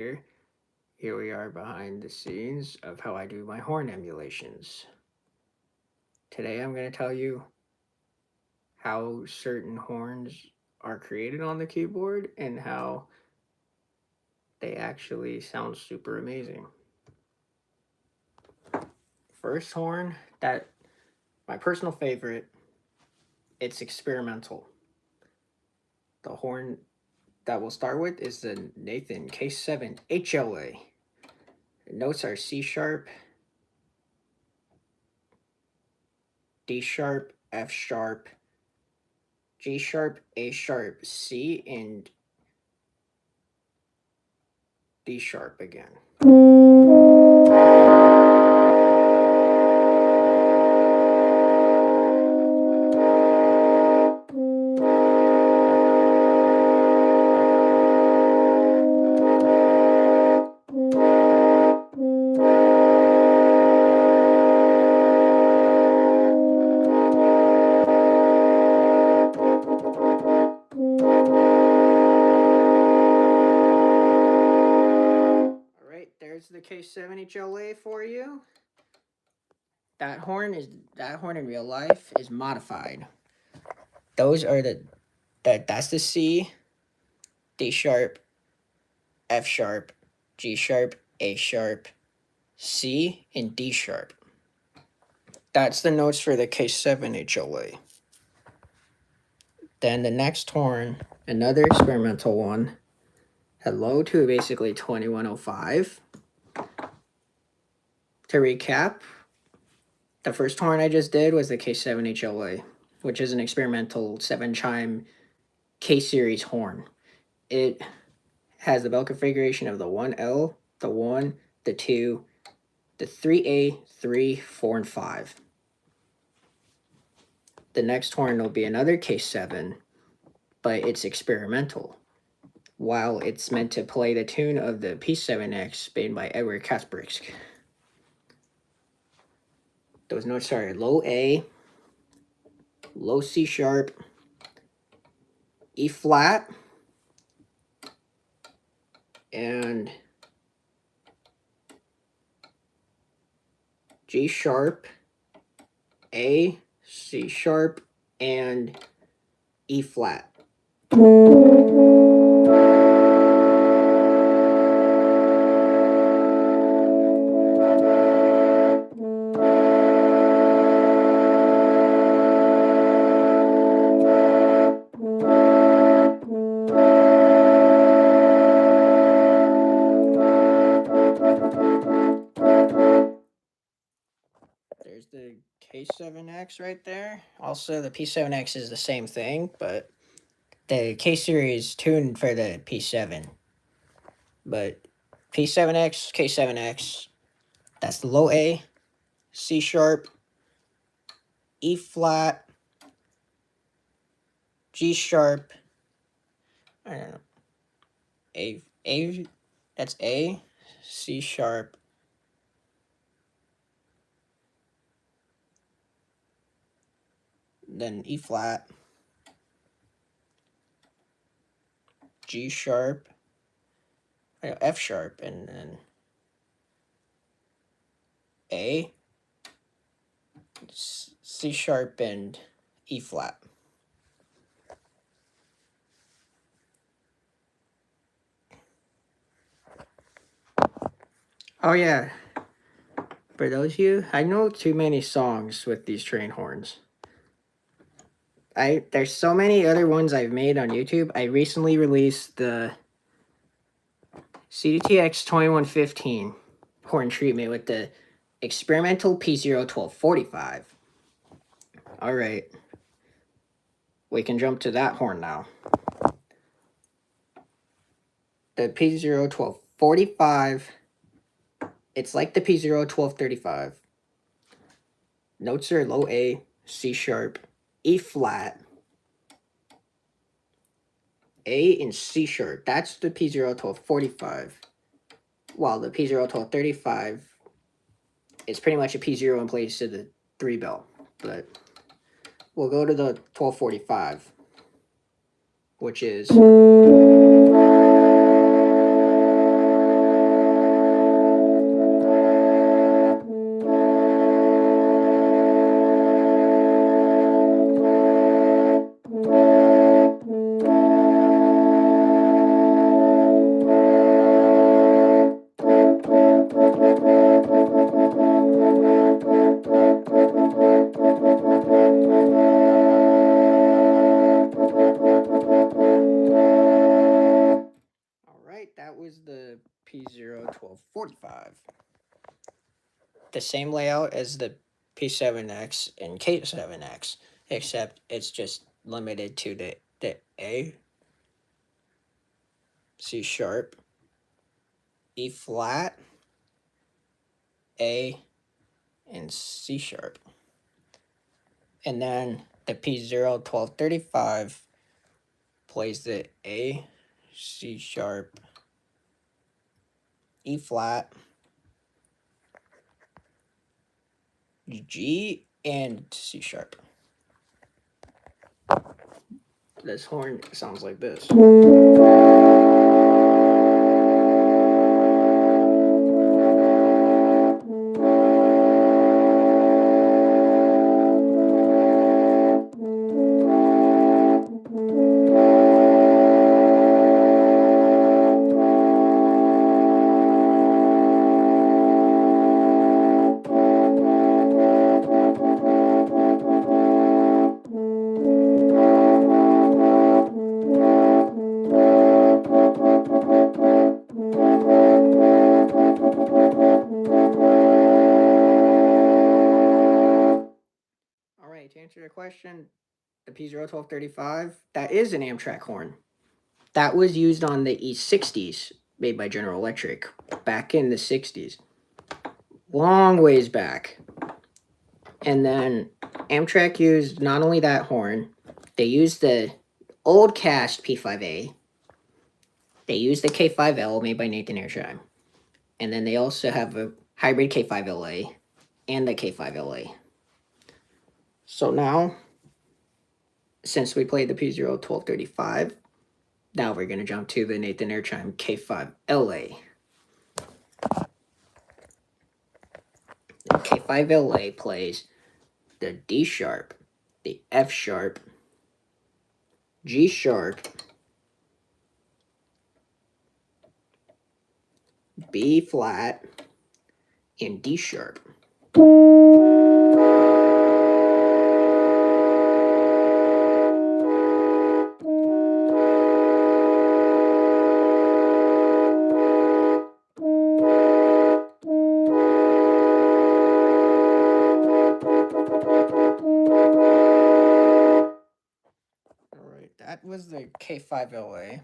here. Here we are behind the scenes of how I do my horn emulations. Today I'm going to tell you how certain horns are created on the keyboard and how they actually sound super amazing. First horn, that my personal favorite, it's experimental. The horn that we'll start with is the Nathan K7 HLA. The notes are C sharp, D sharp, F sharp, G sharp, A sharp, C, and D sharp again. Alright, there's the K7 HLA for you. That horn in real life is modified. Those are that's the C, D sharp, F sharp, G sharp, A sharp, C, and D sharp. That's the notes for the K7 HLA. Then the next horn, another experimental one, had low to basically 2105. To recap, the first horn I just did was the K7 HLA, which is an experimental 7-chime K-series horn. It has the bell configuration of the 1L, the 1, the 2, the 3A, 3, 4, and 5. The next horn will be another K7, but it's experimental. While it's meant to play the tune of the P7X made by Edward Kaspersky. Those notes are low A, low C sharp, E flat, and G sharp, A, C sharp, and E flat. There's the K7X right there. Also, the P7X is the same thing, but the K-series tuned for the P7. But P7X, K7X, that's the low A, C sharp, E flat, G sharp, I don't know, A, that's A, C sharp, then E flat, G sharp, F sharp, and then A, C sharp, and E flat. Oh yeah, for those of you, I know too many songs with these train horns. There's so many other ones I've made on YouTube. I recently released the CDTX 2115 horn treatment with the experimental P01245. Alright, we can jump to that horn now. The P01245, it's like the P01235. Notes are low A, C sharp, E flat, A, and C sharp. That's the P01245. While the P01235 is pretty much a P0 in place to the 3 bell. But we'll go to the 1245, which is the P01245. The same layout as the P7X and K7X, except it's just limited to the A, C sharp, E flat, A, and C sharp. And then the P01235 plays the A, C sharp, E flat, G, and C sharp. This horn sounds like this. To answer your question, the P01235, that is an Amtrak horn. That was used on the E60s made by General Electric back in the 60s. Long ways back. And then Amtrak used not only that horn, they used the old cast P5A. They used the K5L made by Nathan Airshine. And then they also have a hybrid K5LA and the K5LA. So now, since we played the P01235, now we're going to jump to the Nathan Airchime K5LA. The K5LA plays the D sharp, the F sharp, G sharp, B flat, and D sharp. That was the K5LA.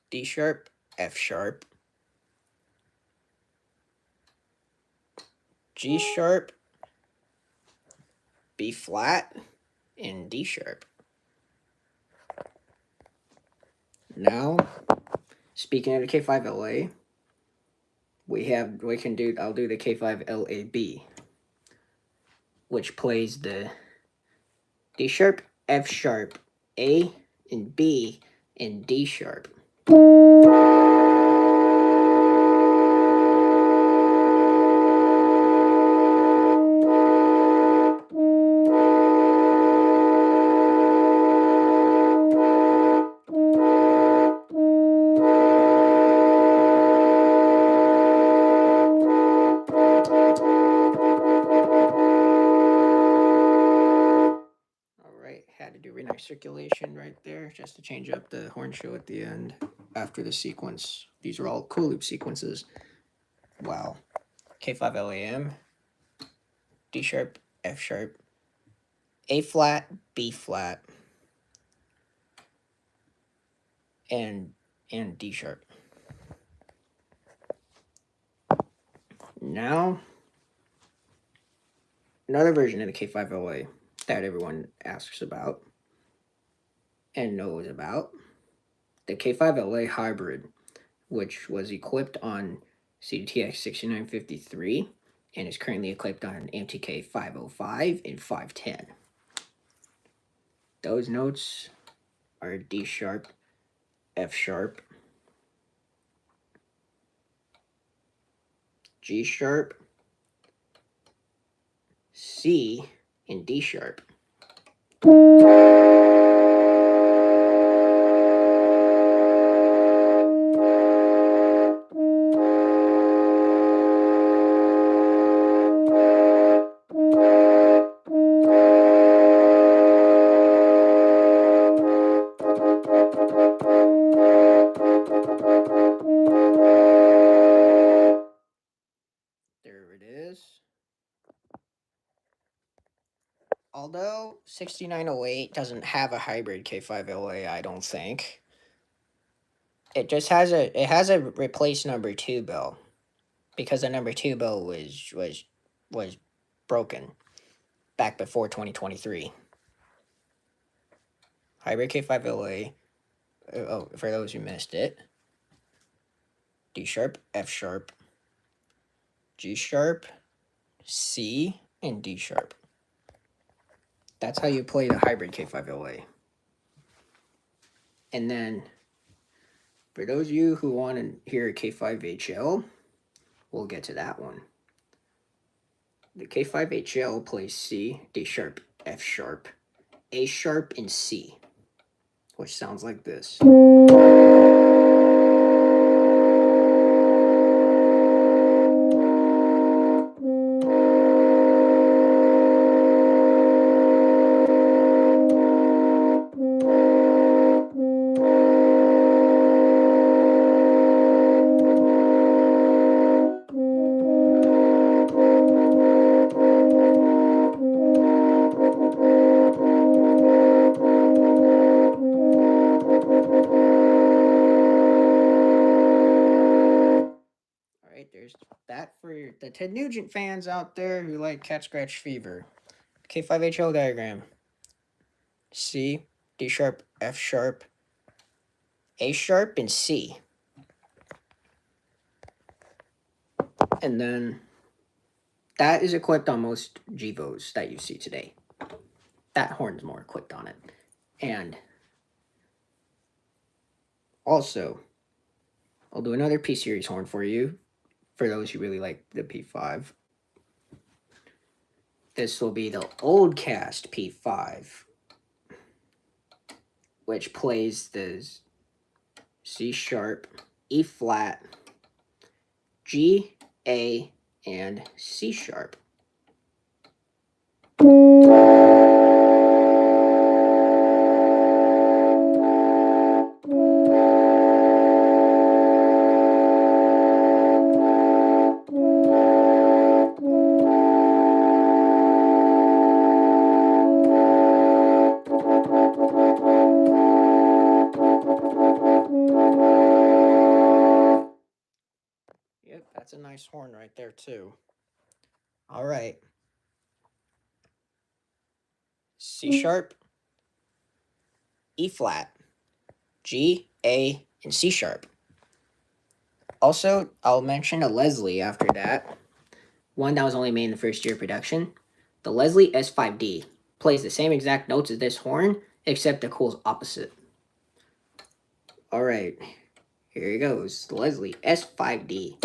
D sharp, F sharp, G sharp, B flat, and D sharp. Now, speaking of the K5LA, I'll do the K5LAB, which plays the D sharp, F sharp, A, and B, and D sharp. Had to do really nice circulation right there just to change up the horn show at the end after the sequence. These are all cool loop sequences. Wow. K5LAM, D sharp, F sharp, A flat, B flat, and D sharp. Now, another version of the K5LA that everyone asks about and knows about, the K5LA hybrid, which was equipped on CDTX 6953 and is currently equipped on MTK 505 and 510. Those notes are D sharp, F sharp, G sharp, C, and D sharp. Although 6908 doesn't have a hybrid K5LA, I don't think. It just has a replace number 2 bill, because the number 2 bill was broken back before 2023. Hybrid K5LA. Oh, for those who missed it, D sharp, F sharp, G sharp, C, and D sharp. That's how you play the hybrid K5LA. And then, for those of you who want to hear a K5HL, we'll get to that one. The K5HL plays C, D sharp, F sharp, A sharp, and C, which sounds like this. There's that for the Ted Nugent fans out there who like Cat Scratch Fever. K5HL diagram. C, D sharp, F sharp, A sharp, and C. And then that is equipped on most Gevos that you see today. That horn's more equipped on it. And also, I'll do another P series horn for you, for those who really like the P5. This will be the old cast P5, which plays the C sharp, E flat, G, A, and C sharp. Yep, that's a nice horn right there too. All right. C sharp, E flat, G, A, and C sharp. Also, I'll mention a Leslie after that. One that was only made in the first year of production. The Leslie S5D plays the same exact notes as this horn, except the cool's opposite. All right, here he goes. The Leslie S5D.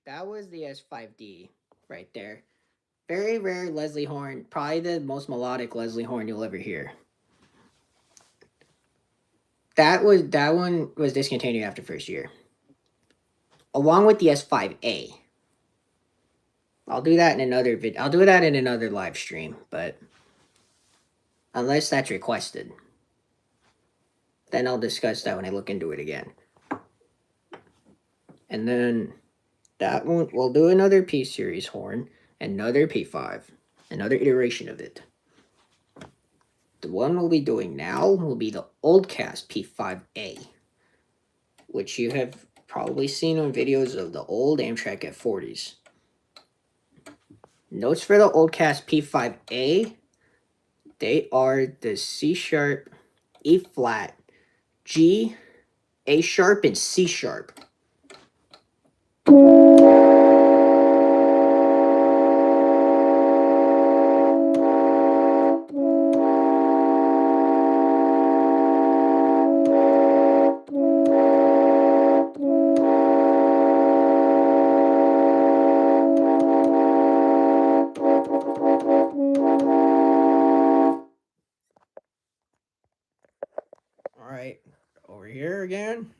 That was the S5D right there. Very rare Leslie horn. Probably the most melodic Leslie horn you'll ever hear. That one was discontinued after first year. Along with the S5A. I'll do that in another video. I'll do that in another live stream, but unless that's requested, then I'll discuss that when I look into it again. And then that one, we'll do another P series horn, another P5, another iteration of it. The one we'll be doing now will be the old cast P5A, which you have probably seen on videos of the old Amtrak F40s. Notes for the old cast P5A, they are the C sharp, E flat, G, A sharp, and C sharp. again.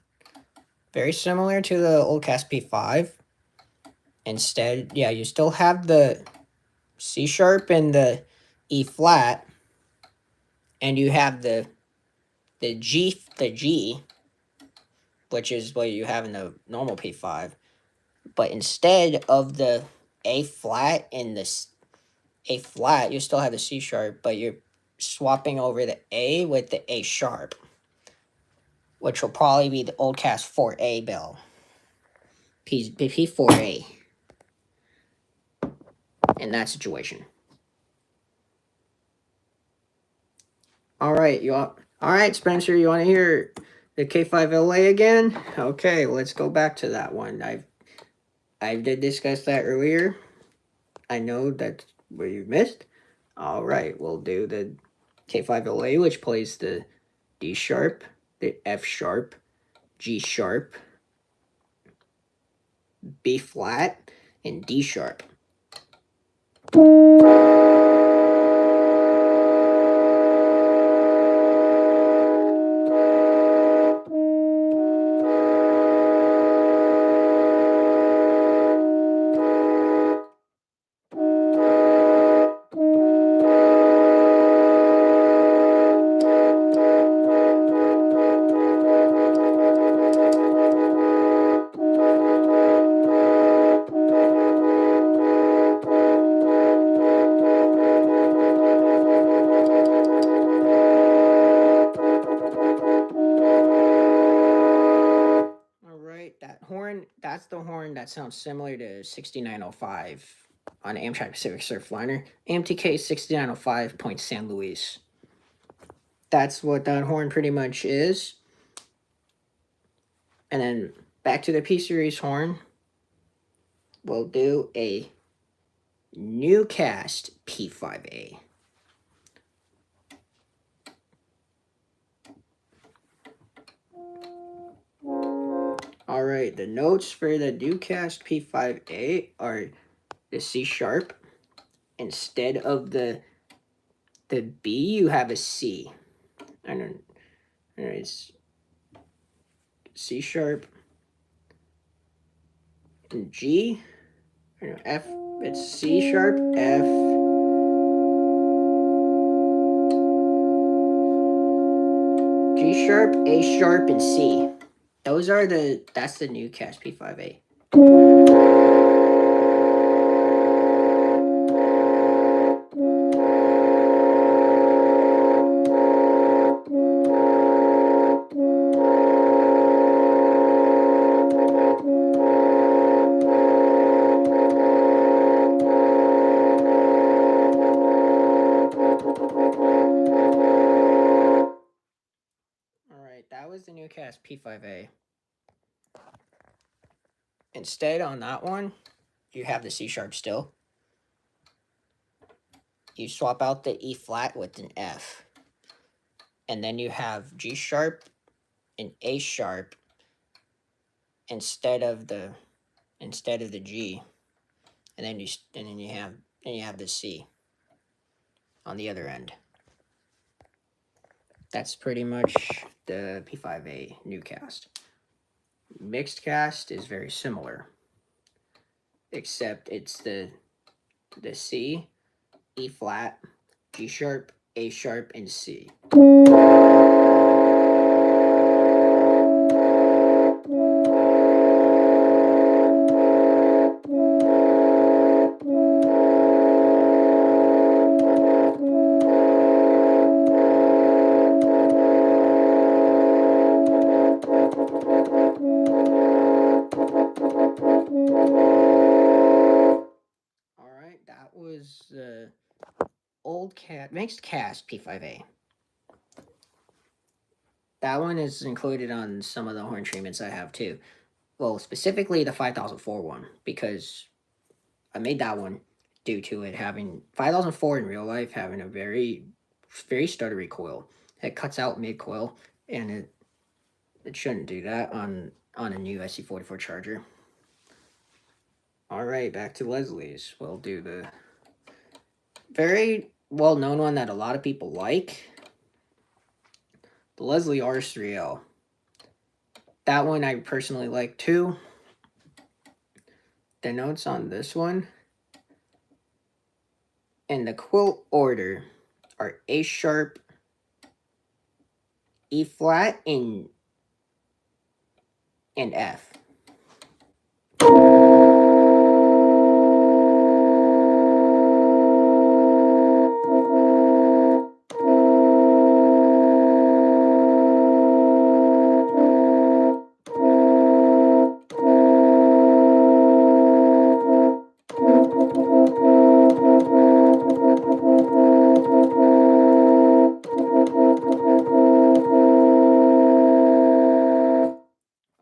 Very similar to the old cast P5. Instead, yeah, you still have the C sharp and the E flat, and you have the G, which is what you have in the normal P5. But instead of the A flat and the A flat, you still have the C sharp, but you're swapping over the A with the A sharp, which will probably be the old cast 4A bell. P4A. In that situation. Alright, Spencer, you want to hear the K5LA again? Okay, let's go back to that one. I did discuss that earlier. I know that's what you missed. Alright, we'll do the K5LA, which plays the D sharp, the F sharp, G sharp, B flat, and D sharp. That's the horn that sounds similar to 6905 on Amtrak Pacific Surfliner. AMTK 6905 Point San Luis. That's what that horn pretty much is. And then back to the P-Series horn. We'll do a new cast P5A. Alright, the notes for the Newcast P5A are the C sharp. Instead of the B, you have a C. It's C sharp and G. F, it's C sharp, F, G sharp, A sharp, and C. That's the new cast P5A. That was the new cast P5A. Instead, on that one, you have the C sharp still. You swap out the E flat with an F. And then you have G sharp and A sharp instead of the G. And then you have the C on the other end. That's pretty much the P5A new cast. Mixed cast is very similar, except it's the C, E flat, G sharp, A sharp, and C. The old mixed cast P5A. That one is included on some of the horn treatments I have too. Well, specifically the 5004 one, because I made that one due to it having 5004 in real life having a very, very stuttery coil. It cuts out mid coil, and it shouldn't do that on a new SC44 charger. Alright, back to Leslie's. We'll do the very well-known one that a lot of people like. The Leslie RS3L. That one I personally like too. The notes on this one in the quill order are A sharp, E flat, and F.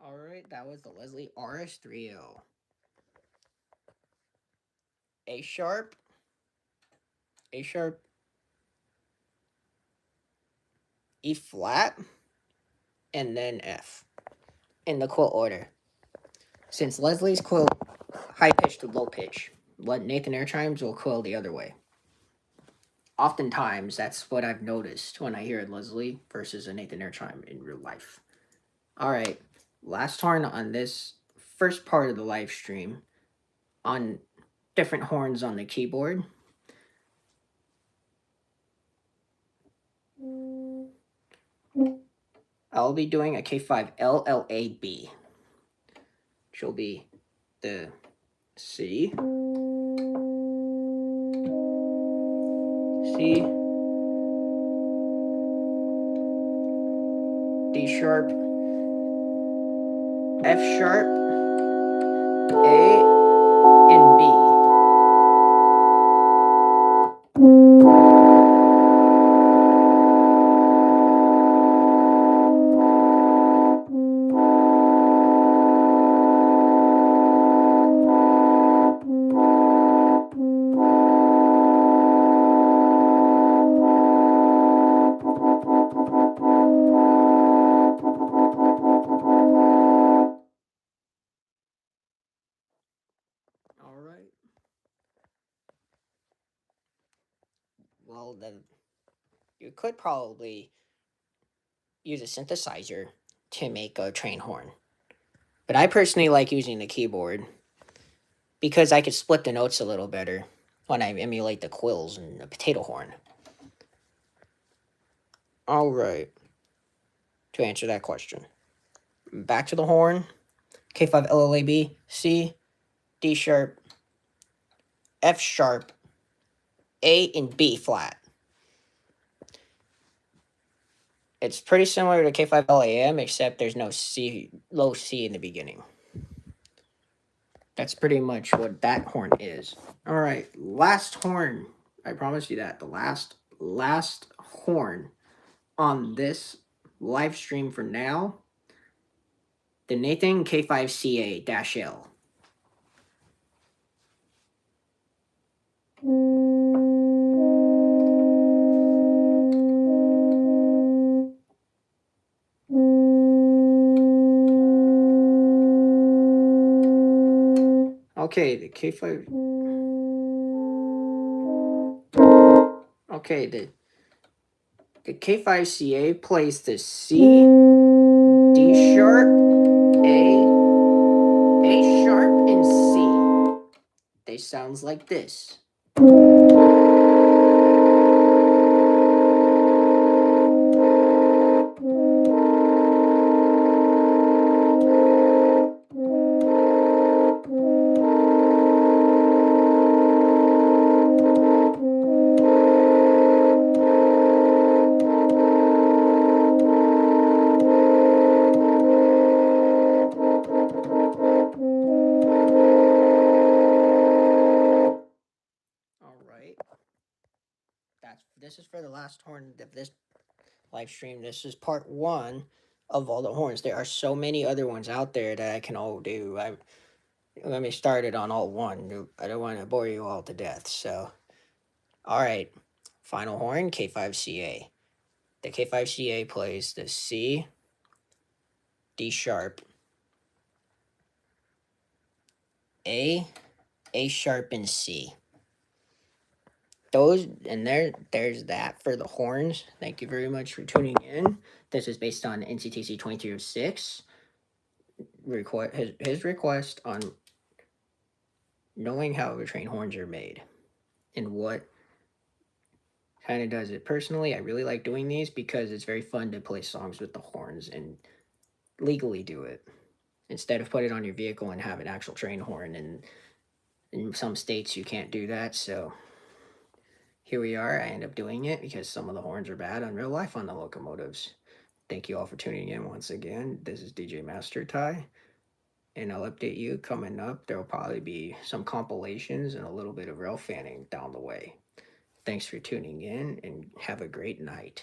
Alright, that was the Leslie RS30. A sharp, A sharp, E flat, and then F in the quill order. Since Leslie's quill high pitch to low pitch, what Nathan air chimes will quill the other way. Oftentimes, that's what I've noticed when I hear a Leslie versus a Nathan air chime in real life. Alright, last horn on this first part of the live stream on different horns on the keyboard. I'll be doing a K5 LLAB, which will be the C, D sharp, F sharp, A, and B. Alright. Well, then you could probably use a synthesizer to make a train horn. But I personally like using the keyboard because I could split the notes a little better when I emulate the quills and the potato horn. Alright. To answer that question. Back to the horn. K5 LLAB, C, D sharp, F sharp, A, and B flat. It's pretty similar to K5 LAM, except there's no C, low C in the beginning. That's pretty much what that horn is. Alright, last horn. I promise you that. The last horn on this live stream for now. The Nathan K5CA-L. Okay, the K5. Okay, the K5CA plays the C, D sharp, A sharp, and C. They sounds like this. This is for the last horn of this live stream. This is part 1 of all the horns. There are so many other ones out there that I can all do. Let me start it on all one. I don't want to bore you all to death. So, all right. Final horn, K5CA. The K5CA plays the C, D sharp, A sharp, and C. Those, and there's that for the horns. Thank you very much for tuning in. This is based on NCTC 2306. his request on knowing how train horns are made and what kind of does it. Personally, I really like doing these because it's very fun to play songs with the horns and legally do it instead of put it on your vehicle and have an actual train horn. And in some states, you can't do that. So here we are. I end up doing it because some of the horns are bad in real life on the locomotives. Thank you all for tuning in once again. This is DJ Master Ty, and I'll update you coming up. There will probably be some compilations and a little bit of rail fanning down the way. Thanks for tuning in and have a great night.